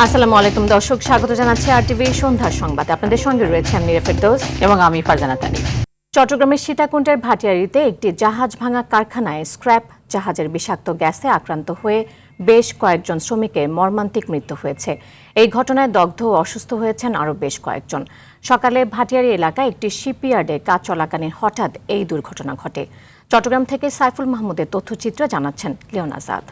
আসসালামু আলাইকুম দর্শক, স্বাগত জানাচ্ছি আরটিভি সন্ধ্যার সংবাদে। আপনাদের সঙ্গে রয়েছে আমি নীরা ফেরদৌস এবং আমি ফারজানা তানিম। চট্টগ্রামের সীতাকুণ্ডের ভাটিয়ারীতে একটি জাহাজ ভাঙা কারখানায় স্ক্র্যাপ জাহাজের বিষাক্ত গ্যাসে আক্রান্ত হয়ে বেশ কয়েকজন শ্রমিকের মর্মান্তিক মৃত্যু হয়েছে। এই ঘটনায় দগ্ধ ও অসুস্থ হয়েছেন আরও বেশ কয়েকজন। সকালে ভাটিয়ারী এলাকায় একটি শিপইয়ার্ডে কাজ চলাকালীন হঠাৎ এই দুর্ঘটনা ঘটে। চট্টগ্রাম থেকে সাইফুল মাহমুদের তথ্যচিত্র জানাচ্ছেন লিওন আজাদ।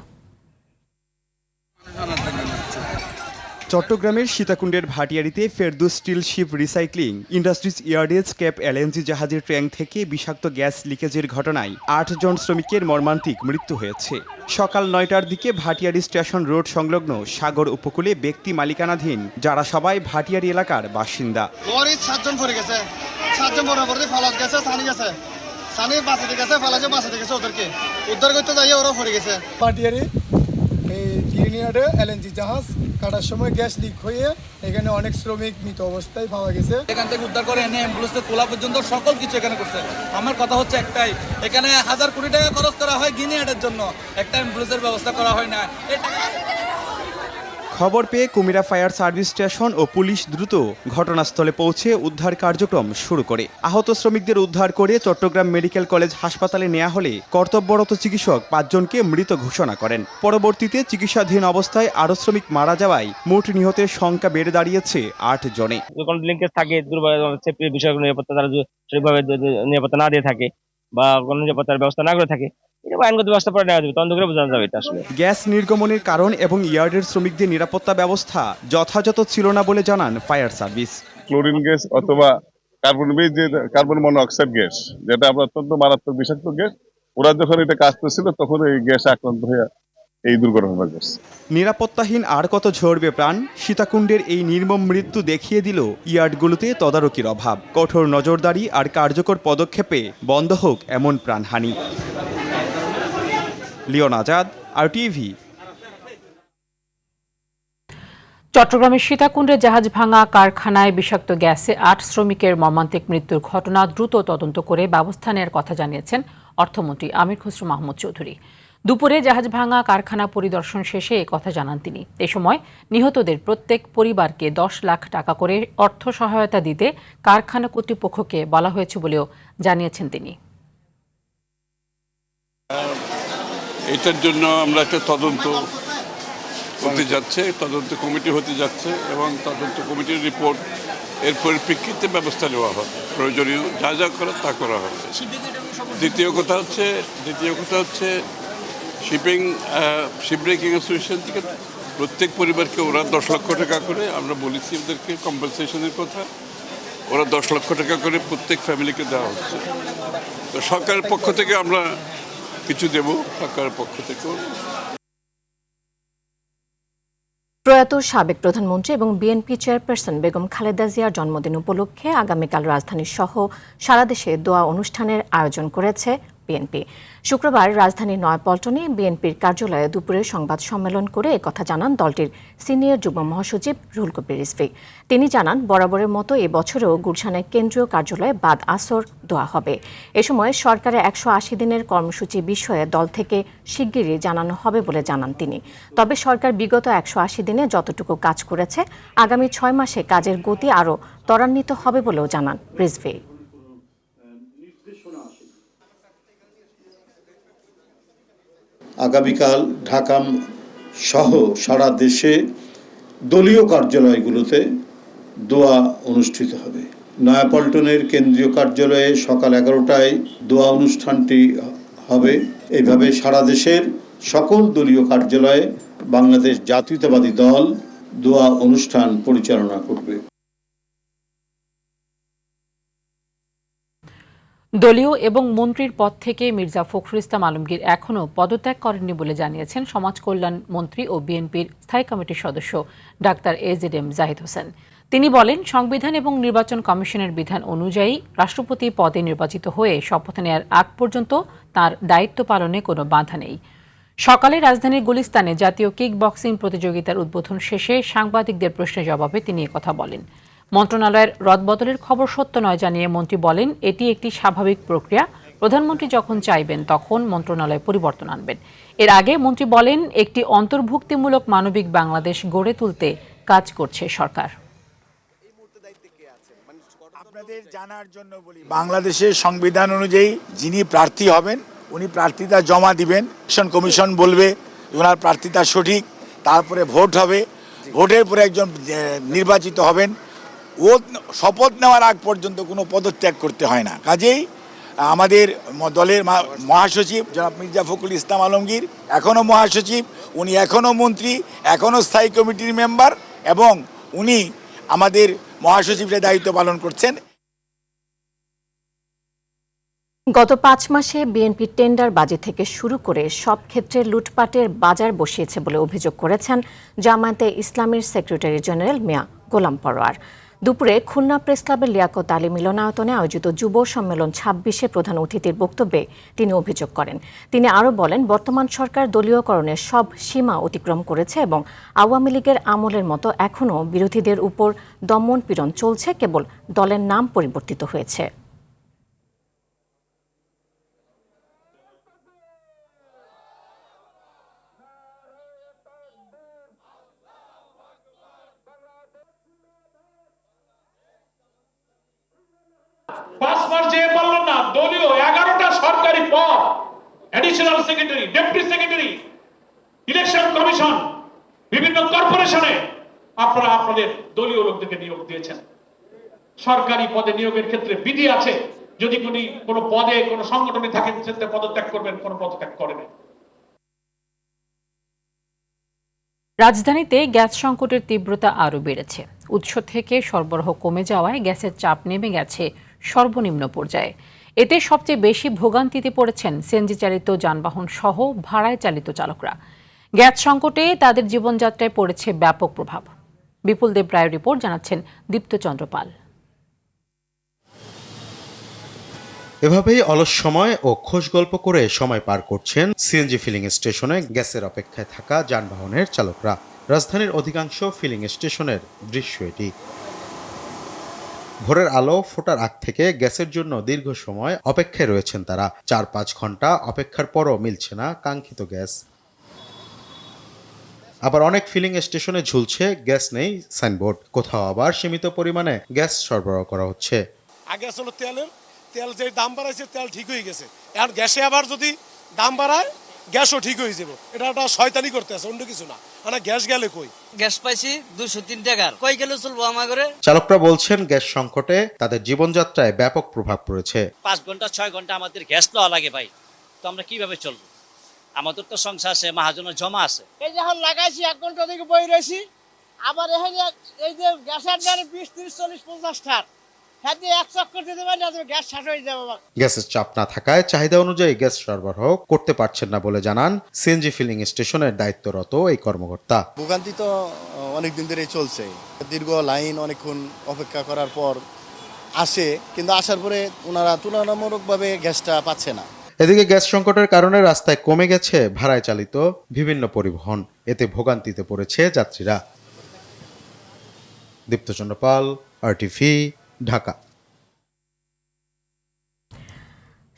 চট্টগ্রামের সীতাকুণ্ডের ভাটিয়ারীতে Ferdous steel ship recycling industries ইয়ার্ডে স্ক্র্যাপ এলএনজি জাহাজের ট্যাঙ্ক থেকে বিষাক্ত গ্যাস লিকেজের ঘটনায় 8 জন শ্রমিকের মর্মান্তিক মৃত্যু হয়েছে। সকাল 9টার দিকে ভাটিয়ারী স্টেশন রোড সংলগ্ন সাগর উপকূলে ব্যক্তি মালিকানাধীন যারা সবাই ভাটিয়ারী এলাকার বাসিন্দা। এলএনজি জাহাজ কাটার সময় গ্যাস লিক হয়ে এখানে অনেক শ্রমিক মৃত অবস্থায় পাওয়া গেছে। এখান থেকে উদ্ধার করে এনে অ্যাম্বুলেন্সে তোলা পর্যন্ত সকল কিছু এখানে করছে। আমার কথা হচ্ছে একটাই, এখানে 1000 কোটি টাকা খরচ করা হয় গিনিয়াটের জন্য, একটা অ্যাম্বুলেন্সের ব্যবস্থা করা হয় না। খবর পেয়ে কুমিরা ফায়ার সার্ভিস স্টেশন ও পুলিশ দ্রুত ঘটনাস্থলে পৌঁছে উদ্ধার কার্যক্রম শুরু করে। আহত শ্রমিকদের উদ্ধার করে চট্টগ্রাম মেডিকেল কলেজ হাসপাতালে নেওয়া হলে কর্তব্যরত চিকিৎসক 5 জনকে মৃত ঘোষণা করেন। পরবর্তীতে চিকিৎসাধীন অবস্থায় আরও শ্রমিক মারা যাওয়ায় মোট নিহতের সংখ্যা বেড়ে দাঁড়িয়েছে 8 জনে। লিঙ্কেজ থাকে বিষয়গুলো নিরাপত্তা তারা সঠিকভাবে নিরাপত্তা না দিয়ে থাকে বা কোনো নিরাপত্তার ব্যবস্থা না করে থাকে, আইনগত ব্যবস্থা পরে নেওয়া যাবে, তদন্ত করে বোঝানো যাবে এটা আসলে। গ্যাস নির্গমনের কারণ এবং ইয়ার্ডের শ্রমিকদের নিরাপত্তা ব্যবস্থা যথাযথ ছিল না বলে জানান ফায়ার সার্ভিস। ক্লোরিন গ্যাস অথবা কার্বন মনোঅক্সাইড গ্যাস, যেটা আমরা অত্যন্ত মারাত্মক বিষাক্ত গ্যাস, ওরা যখন এটা কাজ করছিল তখন এই গ্যাস আক্রান্ত হয়ে এই দুর্ঘটনা ঘটছে। নিরাপত্তাহীন আর কত ঝরবে প্রাণ? সীতাকুণ্ডের এই নির্মম মৃত্যু দেখিয়ে দিল ইয়ার্ডগুলোতে তদারকির অভাব। কঠোর নজরদারি আর কার্যকর পদক্ষেপে বন্ধ হোক এমন প্রাণহানি। লিওন আজাদ, আরটিভি। চট্টগ্রামের সীতাকুণ্ডে জাহাজ ভাঙা কারখানায় বিষাক্ত গ্যাসে 8 শ্রমিকের মর্মান্তিক মৃত্যুর ঘটনা দ্রুত তদন্ত করে ব্যবস্থা নেওয়ার কথা জানিয়েছেন অর্থমন্ত্রী আমির খসরু মাহমুদ চৌধুরী। দুপুরে জাহাজ ভাঙা কারখানা পরিদর্শন শেষে কথা জানান তিনি। এ সময় নিহতদের প্রত্যেক পরিবারকে 10 লাখ টাকা করে অর্থ সহায়তা দিতে কারখানা কর্তৃপক্ষকে বলা হয়েছে বলেও জানিয়েছেন তিনি। এটার জন্য আমরা একটা তদন্ত হতে যাচ্ছে, তদন্ত কমিটি হতে যাচ্ছে এবং তদন্ত কমিটির রিপোর্ট এর পরিপ্রেক্ষিতে ব্যবস্থা নেওয়া হবে, প্রয়োজনীয় যা যা করার তা করা হবে। দ্বিতীয় কথা হচ্ছে শিপব্রেকিং অ্যাসোসিয়েশন থেকে প্রত্যেক পরিবারকে ওরা 10 লক্ষ টাকা করে, আমরা বলেছি ওদেরকে কম্পেনসেশনের কথা, ওরা 10 লক্ষ টাকা করে প্রত্যেক ফ্যামিলিকে দেওয়া হচ্ছে। তো সরকারের পক্ষ থেকে আমরা কিছু দেব, সরকারের পক্ষ থেকেও। প্রয়াত সাবেক প্রধানমন্ত্রী এবং বিএনপি চেয়ারপারসন বেগম খালেদা জিয়ার জন্মদিন উপলক্ষে আগামীকাল রাজধানী সহ সারা দেশে দোয়া অনুষ্ঠানের আয়োজন করেছে বিএনপি। শুক্রবার রাজধানীর নয়াপল্টনে বিএনপির কার্যালয়ে দুপুরে সংবাদ সম্মেলন করে একথা জানান দলটির সিনিয়র যুগ্ম মহাসচিব রুহুল কবির রিজভী। তিনি জানান, বরাবরের মতো এবছরও গুলশানের কেন্দ্রীয় কার্যালয়ে বাদ আসর দোয়া হবে। এ সময় সরকারের 180 দিনের কর্মসূচি বিষয়ে দল থেকে শিগগিরই জানানো হবে বলে জানান তিনি। তবে সরকার বিগত 180 দিনে যতটুকু কাজ করেছে, আগামী 6 মাসে কাজের গতি আরও ত্বরান্বিত হবে বলেও জানান রিজভী। আগামীকাল ঢাকা সহ সারা দেশে দলীয় কার্যালয়গুলোতে দোয়া অনুষ্ঠিত হবে। নয়াপল্টনের কেন্দ্রীয় কার্যালয়ে সকাল 11টায় দোয়া অনুষ্ঠানটি হবে। এইভাবে সারা দেশের সকল দলীয় কার্যালয়ে বাংলাদেশ জাতীয়তাবাদী দল দোয়া অনুষ্ঠান পরিচালনা করবে। দলীয় এবং মন্ত্রীর পদ থেকে মির্জা ফখরুল ইসলাম আলমগীর এখনও পদত্যাগ করেননি বলে জানিয়েছেন সমাজ কল্যাণ মন্ত্রী ও বিএনপির স্থায়ী কমিটির সদস্য ডাক্তার এজেডএম জাহিদ হোসেন। তিনি বলেন, সংবিধান এবং নির্বাচন কমিশনের বিধান অনুযায়ী রাষ্ট্রপতি পদে নির্বাচিত হয়ে শপথ নেওয়ার আগ পর্যন্ত তার দায়িত্ব পালনে কোনো বাধা নেই। সকালে রাজধানীর গুলিস্তানে জাতীয় কিক বক্সিং প্রতিযোগিতার উদ্বোধন শেষে সাংবাদিকদের প্রশ্নের জবাবে তিনি কথা বলেন। মন্ত্রণালয়ের রদবদলের খবর সত্য নয় জানিয়ে মন্ত্রী বলেন, এটি একটি স্বাভাবিক প্রক্রিয়া। প্রধানমন্ত্রী যখন চাইবেন তখন মন্ত্রণালয় পরিবর্তন আনবেন। এর আগে মন্ত্রী বলেন, একটি অন্তর্ভুক্তিমূলক মানবিক বাংলাদেশ গড়ে তুলতে কাজ করছে সরকার। আপনাদের জানার জন্য বলি, বাংলাদেশের সংবিধান অনুযায়ী যিনি প্রার্থী হবেন উনি প্রার্থিতা জমা দিবেন, ইলেকশন কমিশন বলবে ওনার প্রার্থিতা সঠিক, তারপরে ভোট হবে, ভোটের পরে একজন নির্বাচিত হবেন। ও শপথ নেওয়ার আগ পর্যন্ত কোনো পদত্যাগ করতে হয় না। কাজেই আমাদের দলের মহাসচিব জনাব মির্জা ফখরুল ইসলাম আলমগীর এখনও মহাসচিব, উনি এখনও মন্ত্রী, এখনও স্থায়ী কমিটির মেম্বার এবং উনি আমাদের মহাসচিবের দায়িত্ব পালন করছেন। গত 5 মাসে বিএনপি টেন্ডার বাজি থেকে শুরু করে সব ক্ষেত্রে লুটপাটের বাজার বসিয়েছে বলে অভিযোগ করেছেন জামায়াতে ইসলামীর সেক্রেটারি জেনারেল মিয়া গোলাম পরোয়ার। দুপুরে খুলনা প্রেস ক্লাবের লিয়াকত আলী মিলনায়তনে আয়োজিত যুব সম্মেলন 26-এ প্রধান অতিথির বক্তব্যে তিনি অভিযোগ করেন। তিনি আরও বলেন, বর্তমান সরকার দলীয়করণের সব সীমা অতিক্রম করেছে এবং আওয়ামী লীগের আমলের মতো এখনও বিরোধীদের উপর দমন পীড়ন চলছে, কেবল দলের নাম পরিবর্তিত হয়েছে। পাঁচবার যে বললেন না, দলীয় 11টা সরকারি পদ, additional secretary, deputy secretary, election commission, বিভিন্ন কর্পোরেশনে আপনারা আপনাদের দলীয় লোকদেরকে নিয়োগ দিয়েছেন। সরকারি পদে নিয়োগের ক্ষেত্রে বিধি আছে, যদি কোনো পদে কোনো সংগঠনে থাকেন সেটা পদত্যাগ করবেন, কোনো পদত্যাগ করেন। রাজধানীতে গ্যাস সংকটের তীব্রতা আরও বেড়েছে। উৎস থেকে সরবরাহ কমে যাওয়ায় গ্যাসের চাপ নেমে গেছে সর্বনিম্ন পর্যায়ে। এতে সবচেয়ে বেশি ভোগান্তিতে পড়েছেন সিএনজি চালিত যানবাহন সহ ভাড়ায় চালিত চালকরা। গ্যাস সংকটে তাদের জীবনযাত্রায় পড়েছে ব্যাপক প্রভাব। বিপুল দেব রায়ের রিপোর্ট, জানাচ্ছেন দীপ্তচন্দ্র পাল। এভাবেই অলস সময় ও খোশ গল্প করে সময় পার করছেন সিএনজি ফিলিং স্টেশনে গ্যাসের অপেক্ষায় থাকা যানবাহনের চালকরা। রাজধানীর অধিকাংশ ফিলিং স্টেশনের দৃশ্য এটি। ভোরের আলো ফোটার আগ থেকে গ্যাসের জন্য দীর্ঘ সময় অপেক্ষায় রয়েছেন তারা। 4-5 ঘন্টা অপেক্ষার পরও মিলছে না কাঙ্ক্ষিত গ্যাস। আবার অনেক ফিলিং স্টেশনে ঝুলছে গ্যাস নেই সাইনবোর্ড, কোথাও আবার সীমিত পরিমাণে গ্যাস সরবরাহ করা হচ্ছে। আগে আসলে তেল যে দাম বাড়াইছে, তেল ঠিক হয়ে গেছে, আর গ্যাসে আবার যদি দাম বাড়ায় গ্যাসও ঠিক হয়ে যাবে। এটা একটা শয়তানি করতে আছে, অন্য কিছু না। মানে গ্যাস গেলে কই, গ্যাস পাইছি 203 টাকার, কই গেলে চলবো আমাদের। চালকরা বলছেন গ্যাস সংকটে তাদের জীবনযাত্রায় ব্যাপক প্রভাব পড়েছে। 5 ঘন্টা 6 ঘন্টা আমাদের গ্যাস নেওয়া লাগে ভাই, তো আমরা কিভাবে চলবো? আমাদের তো সংসার আছে, মাহাজনের জমা আছে। এই যখন লাগাইছি 1 ঘন্টা থেকে বই রয়েছি, আবার এখানে এই যে গ্যাসের দাম 20, 30, 40, 50 টাকা, গ্যাসের চাপ না থাকায় চাহিদা অনুযায়ী গ্যাস সরবরাহ করতে পারছেন না বলে জানান সিএনজি ফিলিং স্টেশনের দায়িত্বরত এই কর্মকর্তা। ভোগান্তি তো অনেকদিন ধরেই চলছে, দীর্ঘ লাইন অনেকক্ষণ অপেক্ষা করার পর আসে, কিন্তু আসার পরে ওনারা তুলনামূলকভাবে গ্যাসটা পাচ্ছে না। এদিকে গ্যাস সংকটের কারণে রাস্তায় কমে গেছে ভাড়ায় চালিত বিভিন্ন পরিবহন, এতে ভোগান্তিতে পড়েছে যাত্রীরা। দীপ্তচন্দ্র পাল, আরটিভি, ঢাকা।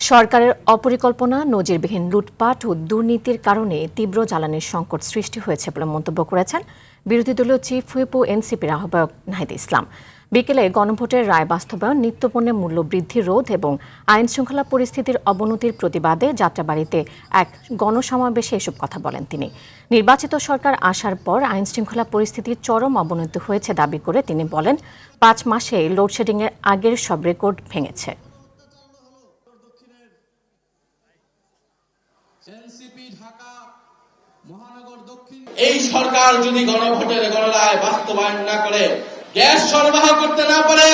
সরকারের অপরিকল্পনা, নজিরবিহীন লুটপাট ও দুর্নীতির কারণে তীব্র জ্বালানির সংকট সৃষ্টি হয়েছে বলে মন্তব্য করেছেন বিরোধী দলীয় চিফ হুইপ ও এনসিপির আহ্বায়ক নাহিদ ইসলাম। বিকেলে গণভোটের রায় বাস্তবায়ন, নিত্যপণ্যের মূল্য বৃদ্ধি রোধ এবং আইন শৃঙ্খলা পরিস্থিতির অবনতির প্রতিবাদে যাত্রাবাড়িতে এক গণসমাবেশে এসব কথা বলেন তিনি। নির্বাচিত সরকার আসার পর আইন শৃঙ্খলা পরিস্থিতির চরম অবনতি হয়েছে দাবি করে তিনি বলেন, 5 মাসে লোডশেডিংয়ের আগের সব রেকর্ড ভেঙেছে। এই সরকার যদি গণভোটের গণরায় বাস্তবায়ন না করে, গ্যাস সরবরাহ করতে না পারে,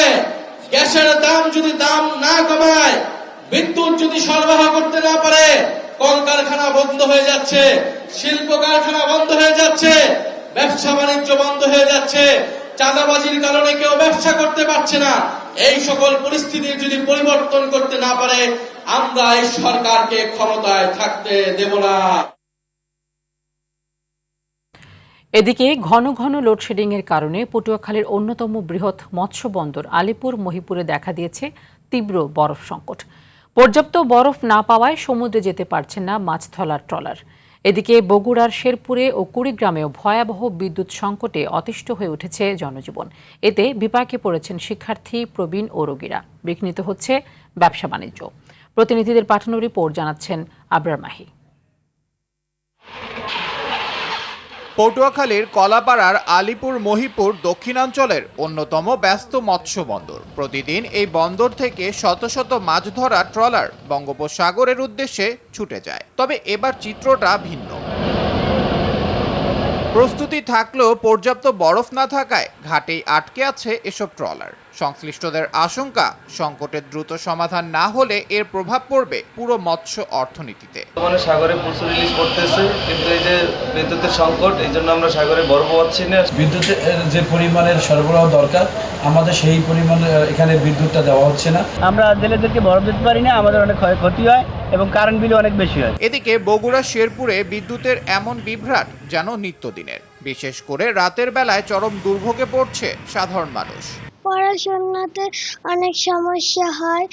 গ্যাসের দাম যদি দাম না কমায়, বিদ্যুৎ যদি সরবরাহ করতে না পারে, কলকারখানা বন্ধ হয়ে যাচ্ছে, শিল্প কারখানা বন্ধ হয়ে যাচ্ছে, ব্যবসা বাণিজ্য বন্ধ হয়ে যাচ্ছে, চাঁদাবাজির কারণে কেউ ব্যবসা করতে পারছে না। এই সকল পরিস্থিতির যদি পরিবর্তন করতে না পারে, আমরা এই সরকারকে ক্ষমতায় থাকতে দেব না। এদিকে ঘন ঘন লোডশেডিংয়ের কারণে পটুয়াখালীর অন্যতম বৃহৎ মৎস্য বন্দর আলিপুর মহিপুরে দেখা দিয়েছে তীব্র বরফ সংকট। পর্যাপ্ত বরফ না পাওয়ায় সমুদ্রে যেতে পারছেন না মাছ ধরার ট্রলার। এদিকে বগুড়ার শেরপুরে ও কুড়িগ্রামেও ভয়াবহ বিদ্যুৎ সংকটে অতিষ্ঠ হয়ে উঠেছে জনজীবন। এতে বিপাকে পড়েছেন শিক্ষার্থী, প্রবীণ ও রোগীরা। বিঘ্নিত হচ্ছে ব্যবসা বাণিজ্য। প্রতিনিধিদের পাঠানো রিপোর্ট জানাচ্ছেন আবরার মাহি। পটুয়াখালীর কলাপাড়ার আলিপুর মহিপুর দক্ষিণাঞ্চলের অন্যতম ব্যস্ত মৎস্য বন্দর। প্রতিদিন এই বন্দর থেকে শত শত মাছ ধরা ট্রলার বঙ্গোপসাগরের উদ্দেশ্যে ছুটে যায়। তবে এবার চিত্রটা ভিন্ন। প্রস্তুতি থাকলেও পর্যাপ্ত বরফ না থাকায় ঘাটেই আটকে আছে এসব ট্রলার। সংশ্লিষ্টদের আশঙ্কা, সংকটের দ্রুত সমাধান না হলে এর প্রভাব পড়বে পুরো মৎস্য অর্থনীতিতে। বর্তমানে সাগরে প্রচুর ইলিশ পড়তেছে, কিন্তু এই যে বিদ্যুতের সংকট, এই জন্য আমরা সাগরে বরফ পাচ্ছি না। বিদ্যুতের যে পরিমাণের সরবরাহ দরকার, আমাদের সেই পরিমাণে এখানে বিদ্যুৎটা দেওয়া হচ্ছে না। আমরা জেলেদেরকে বরফ দিতে পারি না, আমাদের অনেক ক্ষয়ক্ষতি হয় এবং কারেন্ট বিল অনেক বেশি হয়। এদিকে বগুড়া শেরপুরে বিদ্যুতের এমন বিভ্রাট যেন নিত্যদিনের। বিশেষ করে রাতের বেলায় চরম দুর্ভোগে পড়ছে সাধারণ মানুষ। পড়াশোনাতে অনেক সমস্যা হয়,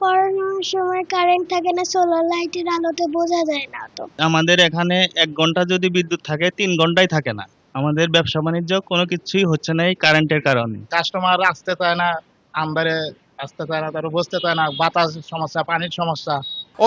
পড়ানোর সময় কারেন্ট থাকে না, সোলার লাইটের আলোতে বোঝা যায় না। তো আমাদের এখানে 1 ঘন্টা যদি বিদ্যুৎ থাকে 3 ঘন্টাই থাকে না। আমাদের ব্যবসা বাণিজ্য কোনো কিছুই হচ্ছে না এই কারেন্টের কারণে। কাস্টমার আসতে চায় না, আন্ধারে আসতে চায় না, তারা বসতে চায় না, বাতাস সমস্যা, পানির সমস্যা।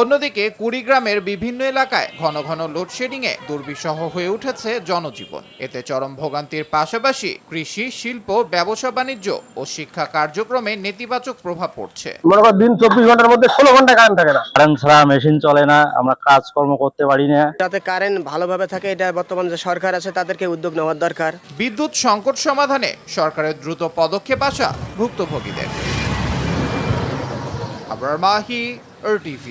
অন্যদিকে কুড়িগ্রামের বিভিন্ন এলাকায় ঘন ঘন লোডশেডিংয়ে দুর্বিষহ হয়ে উঠেছে জনজীবন। এতে চরম ভোগান্তির পাশাপাশি কৃষি, শিল্প, ব্যবসা বাণিজ্য ও শিক্ষা কার্যক্রমে নেতিবাচক প্রভাব পড়ছে। মনে করেন দিন 24 ঘন্টার মধ্যে 16 ঘন্টা কারেন্ট থাকে না। কারেন্ট ছাড়া মেশিন চলে না, আমরা কাজকর্ম করতে পারি না। যাতে কারেন্ট ভালোভাবে থাকে, এটা বর্তমান যে সরকার আছে তাদেরকে উদ্যোগ নেওয়ার দরকার। বিদ্যুৎ সংকট সমাধানে সরকারের দ্রুত পদক্ষেপ আসা ভুক্তভোগীদের। আবরার মাহি, RTV।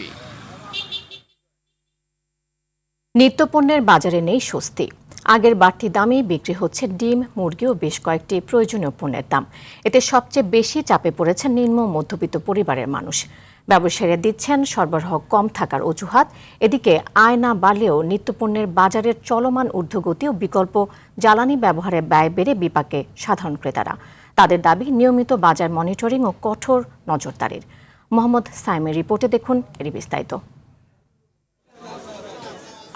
নিত্যপণ্যের বাজারে নেই স্বস্তি। আগের বাড়তি দামেই বিক্রি হচ্ছে ডিম, মুরগি ও বেশ কয়েকটি প্রয়োজনীয় পণ্যের দাম। এতে সবচেয়ে বেশি চাপে পড়েছে নিম্ন মধ্যবিত্ত পরিবারের মানুষ। ব্যবসায়ীরা দিচ্ছেন সরবরাহ কম থাকার অজুহাত। এদিকে আয় না বাড়লেও নিত্যপণ্যের বাজারের চলমান ঊর্ধ্বগতি ও বিকল্প জ্বালানি ব্যবহারে ব্যয় বেড়ে বিপাকে সাধারণ ক্রেতারা। তাদের দাবি নিয়মিত বাজার মনিটরিং ও কঠোর নজরদারির। মোহাম্মদ সাইমের রিপোর্টে দেখুন এর বিস্তারিত।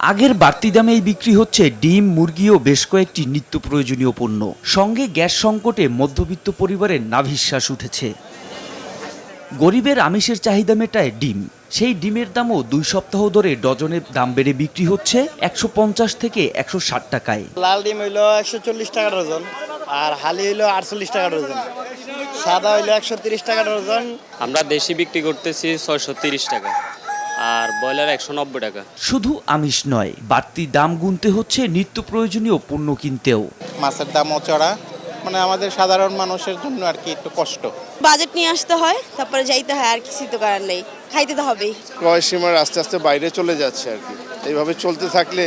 আগের বাড়তি দামেই বিক্রি হচ্ছে ডিম, মুরগি ও বেশ কয়েকটি নিত্য প্রয়োজনীয় পণ্য। সঙ্গে গ্যাস সংকটে মধ্যবিত্ত পরিবারের নাভিশ্বাস উঠেছে। গরিবের আমিষের চাহিদা মেটায় ডিম। সেই ডিমের দামও 2 সপ্তাহ ধরে ডজনের দাম বেড়ে বিক্রি হচ্ছে 150 থেকে 160 টাকায়। লাল ডিম হইলো 140 টাকা ডজন, আর হালি হইলো 48 টাকা ডজন, সাদা হইলো 130 টাকা ডজন। আমরা দেশি বিক্রি করতেছি 630 টাকা, আর ব্রয়লার 190 টাকা। শুধু আমিষ নয়, বাড়তি দাম গুনতে হচ্ছে নিত্য প্রয়োজনীয় পণ্য কিনতেও। মাছের দামও চড়া, মানে আমাদের সাধারণ মানুষের জন্য আর কি একটু কষ্ট। বাজেট নিয়ে আসতে হয়, তারপরে যাইতে হয়, আর কিছু তো করার নেই, খাইতে তো হবেই। ক্রয় সীমার আস্তে আস্তে বাইরে চলে যাচ্ছে আর কি। এইভাবে চলতে থাকলে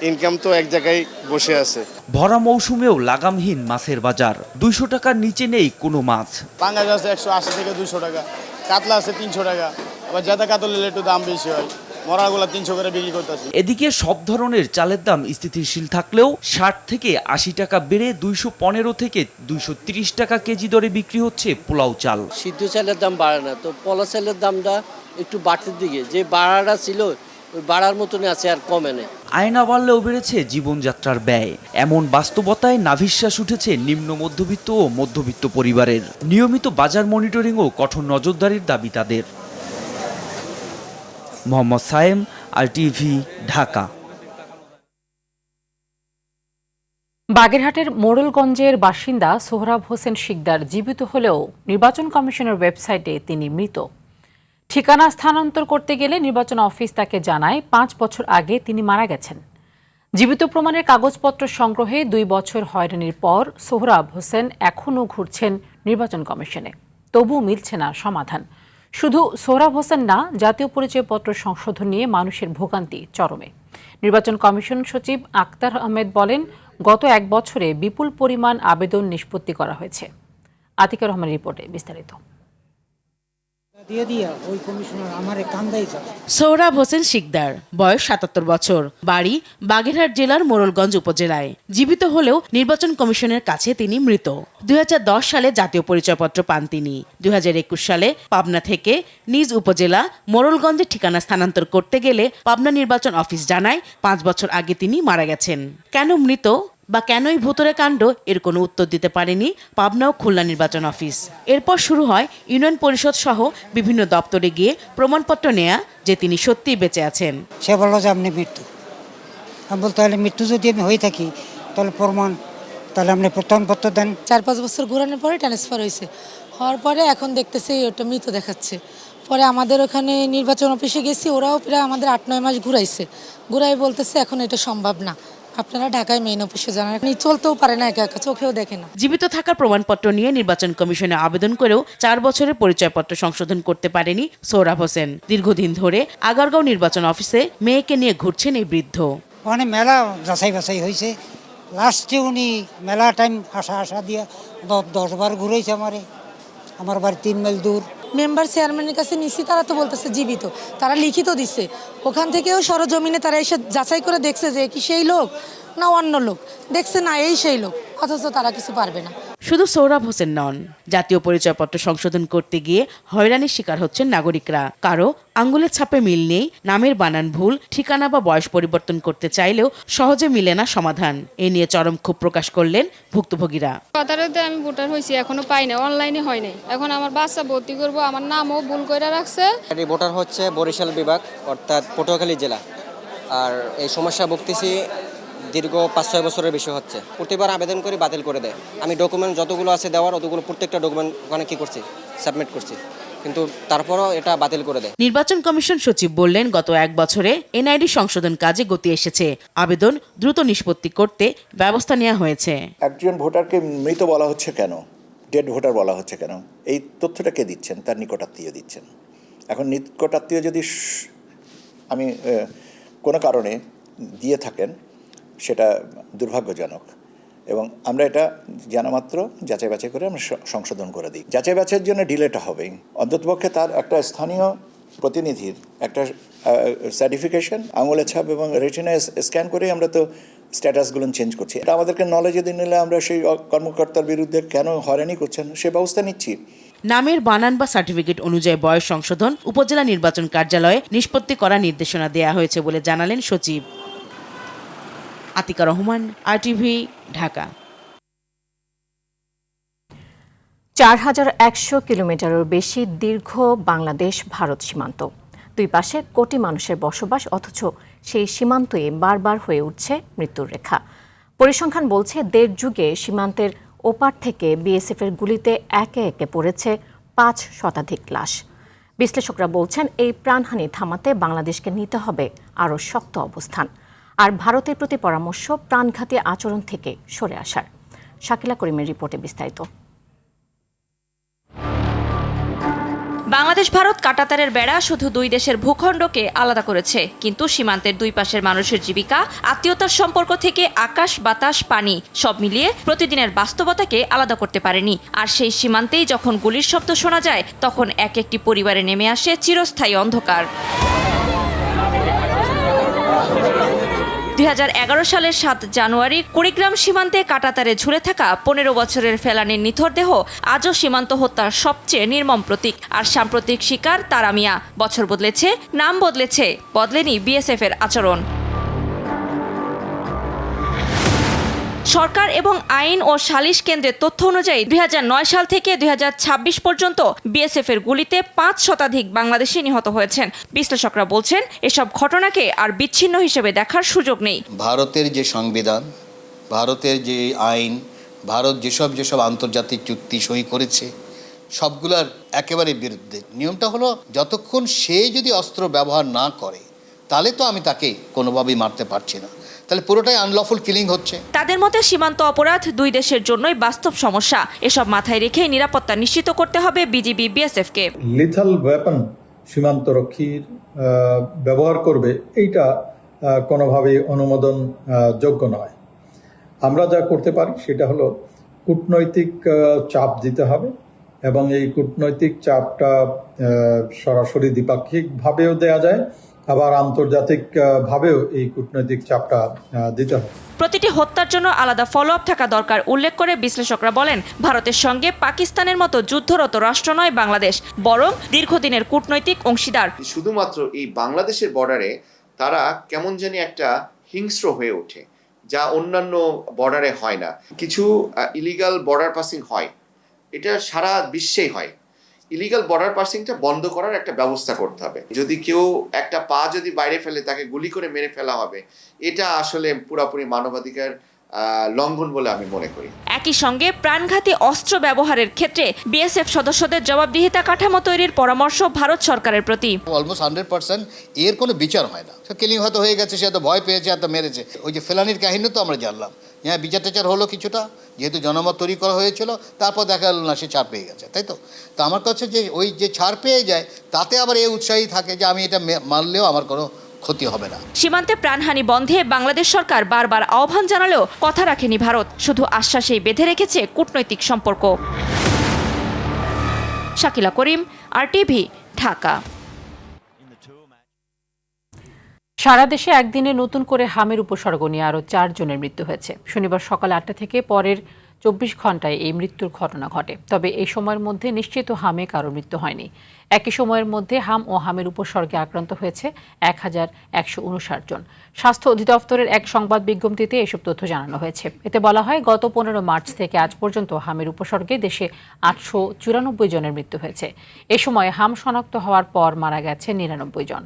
ইনকাম তো এক জায়গায় বসে আছে। ভরা মৌসুমেও লাগামহীন মাছের বাজার। 200 টাকার নিচে নেই কোনো মাছ। পাঙ্গাস আছে 180 থেকে 200 টাকা, কাতলা আছে 300 টাকা, আবার জাদা কাতল নিলে একটু দাম বেশি হয়, মরাগুলা 300 করে বিক্রি করতেছি। এদিকে সব ধরনের চালের দাম স্থিতিশীল থাকলেও 60 থেকে 80 টাকা বেড়ে 215 থেকে 230 টাকা কেজি দরে বিক্রি হচ্ছে পোলাও চাল। সিদ্ধ চালের দাম বাড়ে না, তো পোলাও চালের দামটা একটু বাড়তির দিকে, যে বাড়াটা ছিল ওই বাড়ার মতনই আছে, আর কমে নেই। আয়না বাড়লেও বেড়েছে জীবনযাত্রার ব্যয়। এমন বাস্তবতায় নাভিশ্বাস উঠেছে নিম্ন মধ্যবিত্ত ও মধ্যবিত্ত পরিবারের। নিয়মিত বাজার মনিটরিং ও কঠোর নজরদারির দাবি তাদের। মোহাম্মদ সায়েম, RTV, ঢাকা। বাগেরহাটের মোড়লগঞ্জের বাসিন্দা সোহরাব হোসেন শিকদার জীবিত হলেও নির্বাচন কমিশনের ওয়েবসাইটে তিনি মৃত। ঠিকানা স্থানান্তর করতে গেলে নির্বাচন অফিস তাকে জানায় 5 বছর আগে তিনি মারা গেছেন। জীবিত প্রমাণের কাগজপত্র সংগ্রহে 2 বছর হয়রানির পর সোহরাব হোসেন এখনও ঘুরছেন নির্বাচন কমিশনে, তবু মিলছে না সমাধান। শুধু সোহরাব হোসেন না, জাতীয় পরিচয়পত্র সংশোধন নিয়ে মানুষের ভোগান্তি চরমে। নির্বাচন কমিশন সচিব আক্তার আহমেদ বলেন, গত 1 বছরে বিপুল পরিমাণ আবেদন নিষ্পত্তি করা হয়েছে। আতিকুর রহমানের রিপোর্টে বিস্তারিত। সোহরাব হোসেন শিকদার, বয়স ৭৭ বছর, বাড়ি বাগেরহাট জেলার মোড়লগঞ্জ উপজেলায়। জীবিত হলেও নির্বাচন কমিশনের কাছে তিনি মৃত। 2010 সালে জাতীয় পরিচয়পত্র পান তিনি। 2021 সালে পাবনা থেকে নিজ উপজেলা মোড়লগঞ্জের ঠিকানা স্থানান্তর করতে গেলে পাবনা নির্বাচন অফিস জানায় 5 বছর আগে তিনি মারা গেছেন। কেন মৃত বা কেনই ভুতুরে কাণ্ড এর কোনো উত্তর দিতে পারেনি পাবনা ও খুলনা নির্বাচন অফিস। এরপর শুরু হয় ইউনিয়ন পরিষদ সহ বিভিন্ন দপ্তরে গিয়ে প্রমাণপত্র নেয়া যে তিনি সত্যিই বেঁচে আছেন। সে বলল যে আপনি মৃত্যু। আমি বলতে তাহলে মৃত্যু যদি আমি হয়ে থাকি তাহলে প্রমাণ, তাহলে আপনি প্রত্যয়নপত্র দেন। 4-5 বছর ঘোরানোর পরে ট্রান্সফার হয়েছে, হওয়ার পরে এখন দেখতেছি ওটা মৃত দেখাচ্ছে। পরে আমাদের ওখানে নির্বাচন অফিসে গেছি, ওরাও প্রায় আমাদের 8-9 মাস ঘুরাই বলতেছে এখন এটা সম্ভব না, আপনারা ঢাকায় মেইন অফিসে জানান। চলতেও পারে না, একা একা চোখেও দেখে না। জীবিত থাকার প্রমাণপত্র নিয়ে নির্বাচন কমিশনে আবেদন করেও 4 বছরের পরিচয়পত্র সংশোধন করতে পারেনি সোহরাব হোসেন। দীর্ঘদিন ধরে আগারগাঁও নির্বাচন অফিসে মেয়েকে নিয়ে ঘুরছেন এই বৃদ্ধ। ওখানে মেলা যাচাই বাছাই হয়েছে, লাস্টে উনি মেলা টাইম আসা দিয়ে 10 বার ঘুরেছে আমার বাড়ি 3 মাইল দূর। মেম্বার চেয়ারম্যানের কাছে নিছি, তারা তো বলতেছে জীবিত, তারা লিখিত দিচ্ছে। ওখান থেকেও সরজমিনে তারা এসে যাচাই করে দেখছে যে কি সেই লোক না অন্য লোক, দেখছে না এই সেই লোক, অথচ তারা কিছু পারবে না। শুধু সোহরাব হোসেন নন, জাতীয় পরিচয়পত্র সংশোধন করতে গিয়ে হয়রানির শিকার হচ্ছেন নাগরিকরা। কারো আঙ্গুলের ছাপে মিল নেই, নামের বানান ভুল, ঠিকানা বা বয়স পরিবর্তন করতে চাইলেও সহজে মিলে না সমাধান। এ নিয়ে চরম ক্ষোভ প্রকাশ করলেন ভুক্তভোগীরা। কথাটাতে আমি ভোটার হয়েছি, এখনো পাই না, অনলাইনে হয় নাই। এখন আমার বাচ্চা ভর্তি করবো, আমার নামও ভুল করে রাখছে। ভোটার হচ্ছে বরিশাল বিভাগ অর্থাৎ পটুয়াখালী জেলা। আর এই সমস্যা ভুগতেছি দীর্ঘ 5-6 বছরের বেশি হচ্ছে। প্রতিবার আবেদন করে বাতিল করে দেয়। আমি ডকুমেন্ট যতগুলো আছে দেওয়ার অতগুলো প্রত্যেকটা ডকুমেন্ট ওখানে কি করছি, সাবমিট করছি, কিন্তু তারপরও এটা বাতিল করে দেয়। নির্বাচন কমিশন সচিব বললেন, গত 1 বছরে এনআইডি সংশোধন কাজে গতি এসেছে। আবেদন দ্রুত নিষ্পত্তি করতে ব্যবস্থা নেওয়া হয়েছে। একজন ভোটারকে মৃত বলা হচ্ছে কেন, ডেড ভোটার বলা হচ্ছে কেন, এই তথ্যটা কে দিচ্ছেন? তার নিকটাত্মীয় দিচ্ছেন। এখন নিকটাত্মীয় যদি আমি কোনো কারণে দিয়ে থাকেন সেটা দুর্ভাগ্যজনক, এবং আমরা এটা জানামাত্র যাচাই বাছাই করে আমরা সংশোধন করে দিই। যাচাই বাছাইয়ের জন্য ডিলেটা হবেই, অন্ততপক্ষে তার একটা স্থানীয় প্রতিনিধির একটা সার্টিফিকেশন, আঙুলের ছাপ এবং রেটিনা স্ক্যান করে আমরা তো স্ট্যাটাসগুলো চেঞ্জ করছি। এটা আমাদেরকে নলেজে দিয়ে নিলে আমরা সেই কর্মকর্তার বিরুদ্ধে কেন হয়রানি করছেন সে ব্যবস্থা নিচ্ছি। নামের বানান বা সার্টিফিকেট অনুযায়ী বয়স সংশোধন উপজেলা নির্বাচন কার্যালয়ে নিষ্পত্তি করার নির্দেশনা দেওয়া হয়েছে বলে জানালেন সচিব। আতিকা রহমান, RTV, ঢাকা। 4100 কিলোমিটারের বেশি দীর্ঘ বাংলাদেশ ভারত সীমান্ত। দুই পাশে কোটি মানুষের বসবাস, অথচ সেই সীমান্তই বারবার হয়ে উঠছে মৃত্যুর রেখা। পরিসংখ্যান বলছে 1.5 যুগে সীমান্তের ওপার থেকে বিএসএফের গুলিতে একে একে পড়েছে 5 শতাধিক লাশ। বিশ্লেষকরা বলছেন এই প্রাণহানি থামাতে বাংলাদেশকে নিতে হবে আরও শক্ত অবস্থান, আর ভারতের প্রতি পরামর্শ প্রাণঘাতী আচরণ থেকে সরে আসার। শাকিলা করিমের রিপোর্টে বিস্তারিত। বাংলাদেশ ভারত কাঁটাতারের বেড়া শুধু দুই দেশের ভূখণ্ডকে আলাদা করেছে, কিন্তু সীমান্তের দুই পাশের মানুষের জীবিকা, আত্মীয়তার সম্পর্ক থেকে আকাশ বাতাস পানি সব মিলিয়ে প্রতিদিনের বাস্তবতাকে আলাদা করতে পারেনি। আর সেই সীমান্তেই যখন গুলির শব্দ শোনা যায়, তখন এক একটি পরিবারে নেমে আসে চিরস্থায়ী অন্ধকার। 2011 সালের 7 জানুয়ারি কুড়িগ্রাম সীমান্তে কাঁটাতারে ঝুলে থাকা 15 বছরের ফেলানির নিথর দেহ আজও সীমান্ত হত্যার সবচেয়ে নির্মম প্রতীক। আর সাম্প্রতিক শিকার তারা মিয়া। বছর বদলেছে, নাম বদলেছে, বদলেনি বিএসএফের আচরণ। সরকার এবং আইন ও সালিশ কেন্দ্রের তথ্য অনুযায়ী 2009 সাল থেকে 2026 পর্যন্ত বিএসএফের গুলিতে 5 শতাধিক বাংলাদেশি নিহত হয়েছেন। বিশ্লেষকরা বলছেন এসব ঘটনাকে আর বিচ্ছিন্ন হিসেবে দেখার সুযোগ নেই। ভারতের যে সংবিধান, ভারতের যে আইন, ভারত যেসব আন্তর্জাতিক চুক্তি সই করেছে সবগুলোর একেবারে বিরুদ্ধে। নিয়মটা হলো যতক্ষণ সে যদি অস্ত্র ব্যবহার না করে তাহলে তো আমি তাকে কোনোভাবেই মারতে পারছি না, তাহলে পুরোটাই আনলফুল কিলিং হচ্ছে। তাদের মতে সীমান্ত অপরাধ দুই দেশের জন্যই বাস্তব সমস্যা। এসব মাথায় রেখে নিরাপত্তা নিশ্চিত করতে হবে বিজিবি বিএসএফকে। লিথাল ওয়েপন সীমান্তরক্ষীর ব্যবহার করবে, এইটা কোনোভাবেই অনুমোদন যোগ্য নয়। আমরা যা করতে পারি সেটা হলো কূটনৈতিক চাপ দিতে হবে এবং এই কূটনৈতিক চাপটা সরাসরি দ্বিপাক্ষিকভাবেও দেয়া যায়, আবার আন্তর্জাতিক ভাবেও এই কূটনৈতিক চাপটা দিতে হয়। প্রতিটি হত্যার জন্য আলাদা ফলো আপ থাকা দরকার উল্লেখ করে বিশ্লেষকরা বলেন, ভারতের সঙ্গে পাকিস্তানের মতো যুদ্ধরত রাষ্ট্র নয় বাংলাদেশ, বরং দীর্ঘদিনের কূটনৈতিক অংশীদার। শুধুমাত্র এই বাংলাদেশের বর্ডারে তারা কেমন জানি একটা হিংস্র হয়ে ওঠে, যা অন্যান্য বর্ডারে হয় না। কিছু ইলিগাল বর্ডার পাসিং হয়, এটা সারা বিশ্বেই হয়। ইলিগাল বর্ডার পাসিংটা বন্ধ করার একটা ব্যবস্থা করতে হবে। যদি কেউ একটা পা যদি বাইরে ফেলে তাকে গুলি করে মেরে ফেলা হবে, এটা আসলে পুরোপুরি মানবাধিকার লঙ্ঘন বলে আমি মনে করি। একই সঙ্গে প্রাণঘাতী অস্ত্র ব্যবহারের ক্ষেত্রে বিএসএফ সদস্যদের জবাবদিহিতা কাঠামো তৈরির পরামর্শ ভারত সরকারের প্রতি। অলমোস্ট 100% এর কোনো বিচার হয় না। কিলিং হয়তো হয়ে গেছে, সে তো ভয় পেয়েছে, এত মেরেছে। ওই যে ফেলানির কাহিনী তো আমরা জানলাম, হ্যাঁ বিচার টেচার হলো কিছুটা, যেহেতু জনমত তৈরি করা হয়েছিল, তারপর দেখা গেল না সে ছাড় পেয়ে গেছে, তাই তো। তো আমার কাছে যে ওই যে ছাড় পেয়ে যায়, তাতে আবার এই উৎসাহী থাকে যে আমি এটা মানলেও আমার কোনো ক্ষতি হবে না। সীমান্তে প্রাণহানি বন্ধে বাংলাদেশ সরকার বারবার আহ্বান জানালেও কথা রাখেনি ভারত, শুধু আশ্বাসেই বেঁধে রেখেছে কূটনৈতিক সম্পর্ক। শাকিলা করিম, RTV, ঢাকা। সারা দেশে একদিনে নতুন করে হামের উপসর্গ নিয়ে আরও 4 জনের মৃত্যু হয়েছে। শনিবার সকাল 8টা থেকে পরের 24 ঘন্টায় এই মৃত্যুর ঘটনা ঘটে। তবে এই সময়ের মধ্যে নিশ্চিত হামে কারো মৃত্যু হয়নি। একই সময়ের মধ্যে হাম ও হামের উপসর্গে আক্রান্ত হয়েছে 1159 জন। স্বাস্থ্য অধিদপ্তরের এক সংবাদ বিজ্ঞপ্তিতে এসব তথ্য জানানো হয়েছে। এতে বলা হয়, গত 15 মার্চ থেকে আজ পর্যন্ত হামের উপসর্গে দেশে 894 জনের মৃত্যু হয়েছে। এ সময় হাম শনাক্ত হওয়ার পর মারা গেছে 99 জন।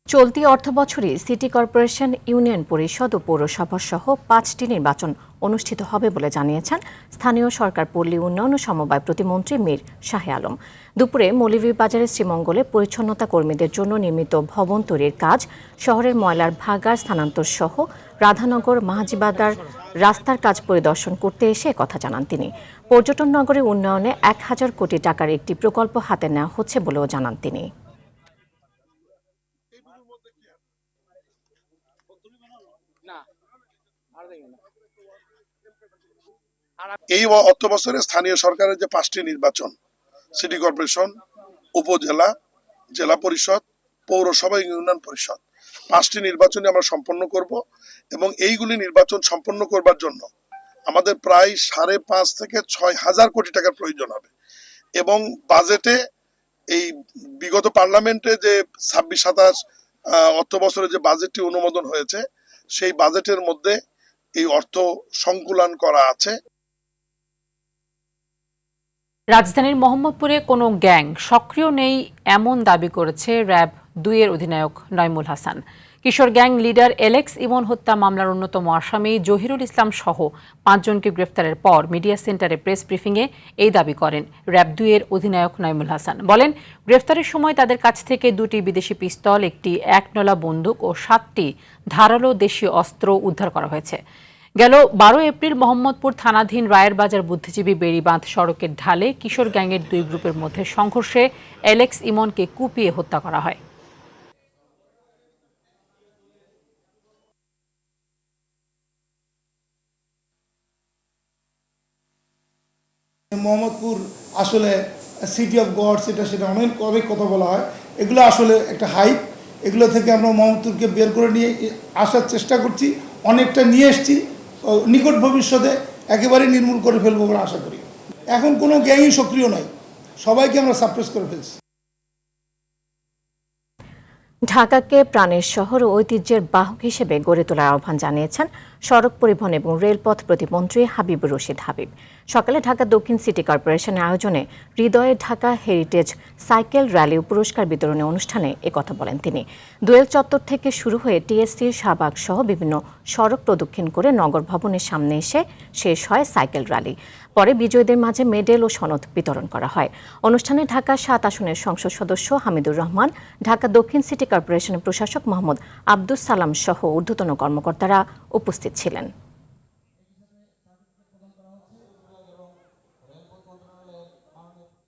চলতি অর্থবছরে সিটি কর্পোরেশন, ইউনিয়ন পরিষদ ও পৌরসভা সহ 5টি নির্বাচন অনুষ্ঠিত হবে বলে জানিয়েছেন স্থানীয় সরকার, পল্লী উন্নয়ন ও সমবায় প্রতিমন্ত্রী মীর শাহে আলম। দুপুরে মৌলভীবাজারের শ্রীমঙ্গলে পরিচ্ছন্নতা কর্মীদের জন্য নির্মিত ভবন তৈরির কাজ, শহরের ময়লার ভাগাড় স্থানান্তর সহ রাধানগর মাহাজিবাজার রাস্তার কাজ পরিদর্শন করতে এসে কথা জানান তিনি। পর্যটন নগরী উন্নয়নে 1000 কোটি টাকার একটি প্রকল্প হাতে নেওয়া হচ্ছে বলেও জানান তিনি। এই অর্থবছরে স্থানীয় সরকারের যে 5টি নির্বাচন, সিটি কর্পোরেশন, উপজেলা, জেলা পরিষদ, পৌরসভা, ইউনিয়ন পরিষদ, 5টি নির্বাচনে আমরা সম্পন্ন করব এবং এইগুলি নির্বাচন সম্পন্ন করবার জন্য আমাদের প্রায় 5.5 থেকে 6,000 কোটি টাকার প্রয়োজন হবে। এবং বাজেটে এই বিগত পার্লামেন্টে যে 26-27 অর্থবছরে যে বাজেটটি অনুমোদন হয়েছে, সেই বাজেটের মধ্যে এই অর্থ সংকুলান করা আছে। রাজধানীর মোহাম্মদপুরে কোনো গ্যাং সক্রিয় নেই এমন দাবি করেছে র্যাব 2-এর অধিনায়ক নয়মুল হাসান। কিশোর গ্যাং লিডার এলেক্স ইমন হত্যা মামলার অন্যতম আসামি জহিরুল ইসলাম সহ 5 জনকে গ্রেফতারের পর মিডিয়া সেন্টারে প্রেস ব্রিফিংয়ে এই দাবি করেন র্যাব 2-এর অধিনায়ক নয়মুল হাসান। বলেন, গ্রেফতারের সময় তাদের কাছ থেকে 2টি বিদেশি পিস্তল, একটি 1 বন্দুক ও 7টি ধারালো দেশীয় অস্ত্র উদ্ধার করা হয়েছে। গেল 12 এপ্রিল মোহাম্মদপুর থানাধীন রায়ের বাজার বুদ্ধিজীবী বেড়িবাঁধ সড়কের ঢালে কিশোর গ্যাংয়ের 2 গ্রুপের মধ্যে সংঘর্ষে এলেক্স ইমনকে কুপিয়ে হত্যা করা হয়। মোহাম্মদপুর আসলে সিটি অফ গডস, সেটা অনেক কথা বলা হয়। এগুলো আসলে একটা হাইপ। এগুলো থেকে আমরা মোহাম্মদপুরকে বের করে নিয়ে আসার চেষ্টা করছি, অনেকটা নিয়ে এসেছি। নিকট ভবিষ্যতে একেবারে নির্মূল করে ফেলবো বলে আশা করি। এখন কোনো গ্যাংই সক্রিয় নয়, সবাইকে আমরা সাপ্রেস করে ফেলছি। ঢাকাকে প্রাণের শহর ও ঐতিহ্যের বাহক হিসেবে গড়ে তোলার আহ্বান জানিয়েছেন সড়ক পরিবহন এবং রেলপথ প্রতিমন্ত্রী হাবিবুর রশিদ হাবিব। সকালে ঢাকা দক্ষিণ সিটি কর্পোরেশনের আয়োজনে হৃদয়ে ঢাকা হেরিটেজ সাইকেল র্যালি ও পুরস্কার বিতরণী অনুষ্ঠানে একথা বলেন তিনি। দোয়েল চত্বর থেকে শুরু হয়ে টিএসসি, শাহবাগ সহ বিভিন্ন সড়ক প্রদক্ষিণ করে নগর ভবনের সামনে এসে শেষ হয় সাইকেল র্যালি। পরে বিজয়ীদের মাঝে মেডেল ও সনদ বিতরণ করা হয়। অনুষ্ঠানে ঢাকা 7 আসনের সংসদ সদস্য হামিদুর রহমান, ঢাকা দক্ষিণ সিটি কর্পোরেশনের প্রশাসক মোহাম্মদ আব্দুস সালাম সহ ঊর্ধ্বতন কর্মকর্তারা উপস্থিত ছিলেন।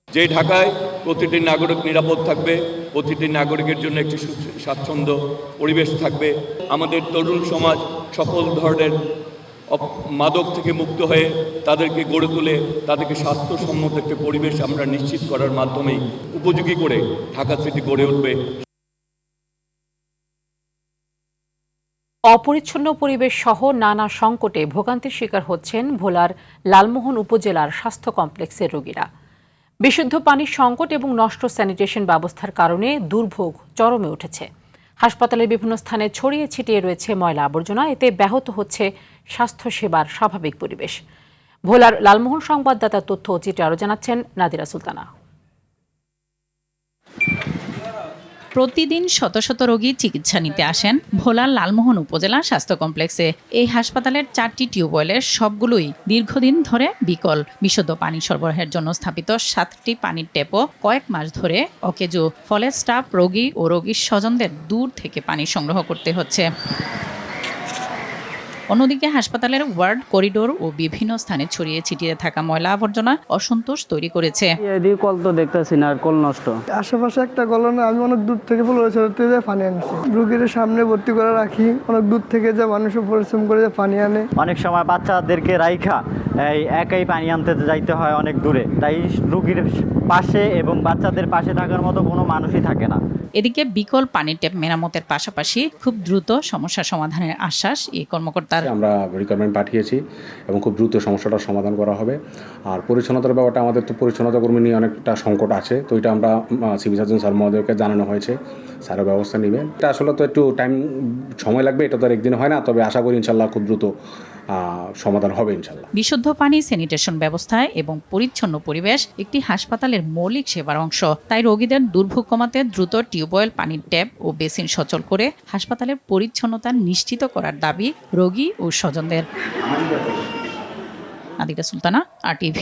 যে ঢাকায় প্রতিটি নাগরিক নিরাপদ থাকবে, প্রতিটি নাগরিকের জন্য একটি স্বাচ্ছন্দ্য পরিবেশ থাকবে, আমাদের তরুণ সমাজ সকল ধরনের মাদক থেকে মুক্ত হয়ে তাদেরকে গড়ে তুলে তাদেরকে স্বাস্থ্যসম্মত একটা পরিবেশ আমরা নিশ্চিত করার মাধ্যমেই উপযোগী করে ঢাকা সিটি গড়ে উঠবে। অপরিচ্ছন্ন পরিবেশ সহ নানা সংকটে ভোগান্তির শিকার হচ্ছেন ভোলার লালমোহন উপজেলার স্বাস্থ্য কমপ্লেক্সের রোগীরা। বিশুদ্ধ পানির সংকট এবং নষ্ট স্যানিটেশন ব্যবস্থার কারণে দুর্ভোগ চরমে উঠেছে। হাসপাতালের বিভিন্ন স্থানে ছড়িয়ে ছিটিয়ে রয়েছে ময়লা আবর্জনা, এতে ব্যাহত হচ্ছে স্বাস্থ্যসেবার স্বাভাবিক পরিবেশ। ভোলার লালমোহন সংবাদদাতার তথ্য ও চিত্রে আরও জানাচ্ছেন নাদিরা সুলতানা। প্রতিদিন শত শত রোগী চিকিৎসা নিতে আসেন ভোলার লালমোহন উপজেলা স্বাস্থ্য কমপ্লেক্সে। এই হাসপাতালের 4টি টিউবওয়েলের সবগুলোই দীর্ঘদিন ধরে বিকল। বিশুদ্ধ পানি সরবরাহের জন্য স্থাপিত 7টি পানির ট্যাপও কয়েক মাস ধরে অকেজো। ফলে স্টাফ, রোগী ও রোগীর স্বজনদের দূর থেকে পানি সংগ্রহ করতে হচ্ছে। অন্যদিকে হাসপাতালের ওয়ার্ড, করিডোর ও বিভিন্ন স্থানে ছড়িয়ে ছিটিয়ে থাকা ময়লা আবর্জনা অসন্তোষ তৈরি করেছে। কল তো দেখতেছি না, আর কল নষ্ট। আশেপাশে একটা কল না, আমি অনেক দূর থেকে পানি আনছি। রোগীর সামনে ভর্তি করে রাখি, অনেক দূর থেকে যে মানুষ পরিশ্রম করে পানি আনে। অনেক সময় বাচ্চাদেরকে রাইখা একাই পানি আনতে যাইতে হয় অনেক দূরে, তাই রোগীর পাশে এবং বাচ্চাদের পাশে থাকার মতো কোনো মানুষই থাকে না। এদিকে বিকল পানির ট্যাপ মেরামতের পাশাপাশি খুব দ্রুত সমস্যা সমাধানের আশ্বাস এই কর্মকর্তার। আমরা রিকোয়ারমেন্ট পাঠিয়েছি এবং খুব দ্রুত সমস্যাটার সমাধান করা হবে। আর পরিচ্ছন্নতার ব্যাপারটা আমাদের তো পরিচ্ছন্নতা কর্মী নিয়ে অনেকটা সংকট আছে, তো এটা আমরা সিভিল সার্জন স্যার মহোদয়কে জানানো হয়েছে, স্যারের ব্যবস্থা নেবেন। এটা আসলে তো একটু সময় লাগবে, এটা তো আর একদিন হয় না, তবে আশা করি ইনশাল্লাহ খুব দ্রুত সমাধান হবে ইনশাল্লাহ। বিশুদ্ধ পানি, স্যানিটেশন ব্যবস্থায় এবং পরিচ্ছন্ন পরিবেশ একটি হাসপাতালের মৌলিক সেবার অংশ। তাই রোগীদের দুর্ভোগ কমাতে দ্রুত টিউবওয়েল, পানির ট্যাপ ও বেসিন সচল করে হাসপাতালের পরিচ্ছন্নতা নিশ্চিত করার দাবি রোগী ও স্বজনদের। নাদিরা সুলতানা, RTV।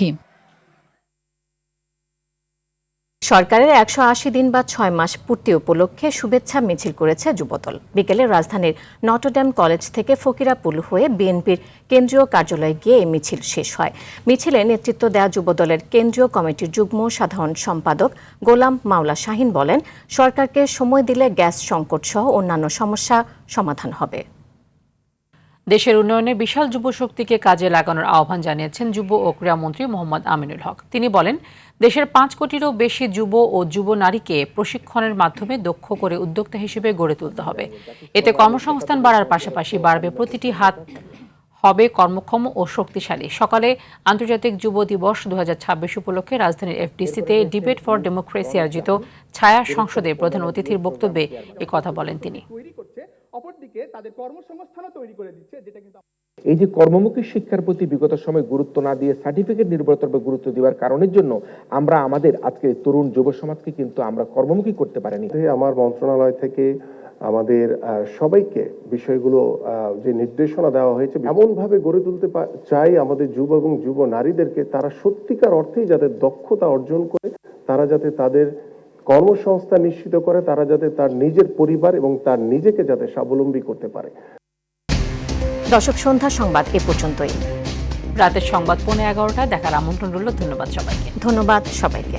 সরকারের 180 দিন বা 6 মাস পূর্তি উপলক্ষে শুভেচ্ছা মিছিল করেছে যুবদল। বিকেলে রাজধানীর নটরডেম কলেজ থেকে ফকিরাপুল হয়ে বিএনপির কেন্দ্রীয় কার্যালয়ে গিয়ে এই মিছিল শেষ হয়। মিছিলে নেতৃত্ব দেওয়া যুবদলের কেন্দ্রীয় কমিটির যুগ্ম সাধারণ সম্পাদক গোলাম মাওলা শাহিন বলেন, সরকারকে সময় দিলে গ্যাস সংকট সহ অন্যান্য সমস্যা সমাধান হবে। দেশের উন্নয়নে বিশাল যুবশক্তিকে কাজে লাগানোর আহ্বান জানিয়েছেন যুব ও ক্রীড়ামন্ত্রী মোহাম্মদ আমিনুল হক। তিনি বলেন, দেশের 5 কোটিরও বেশি যুব ও যুব নারীকে প্রশিক্ষণের মাধ্যমে দক্ষ করে উদ্যোক্তা হিসেবে গড়ে তুলতে হবে। এতে কর্মসংস্থান বাড়ার পাশাপাশি বাড়বে প্রতিটি হাত হবে কর্মক্ষম ও শক্তিশালী। সকালে আন্তর্জাতিক যুব দিবস 2026 উপলক্ষে রাজধানীর FDC-তে ডিবেট ফর ডেমোক্রেসি আয়োজিত ছায়া সংসদে প্রধান অতিথির বক্তব্যে কথা বলেন তিনি। অপরদিকে তাদের কর্মসংস্থানও তৈরি করে দিচ্ছে, যেটা কিন্তু এই যে কর্মমুখী শিক্ষার প্রতি বিগত সময় গুরুত্ব না দিয়ে সার্টিফিকেট নির্ভরতার উপর গুরুত্ব দেওয়ার কারণের জন্য আমরা আমাদের আজকের তরুণ যুব সমাজকে কিন্তু আমরা কর্মমুখী করতে পারিনি। আমার মন্ত্রণালয় থেকে আমাদের সবাইকে বিষয়গুলো যে নির্দেশনা দেওয়া হয়েছে এমনভাবে গড়ে তুলতে চাই আমাদের যুব এবং যুব নারীদেরকে, তারা সত্যিকার অর্থেই যাতে দক্ষতা অর্জন করে, তারা যাতে তাদের কর্মসংস্থান নিশ্চিত করে, তারা যাতে তার নিজের পরিবার এবং তার নিজেকে যাতে স্বাবলম্বী করতে পারে। দর্শক, সন্ধ্যা সংবাদ এ পর্যন্তই। রাতের সংবাদ 11:15 দেখার আমন্ত্রণ রইল। ধন্যবাদ সবাইকে।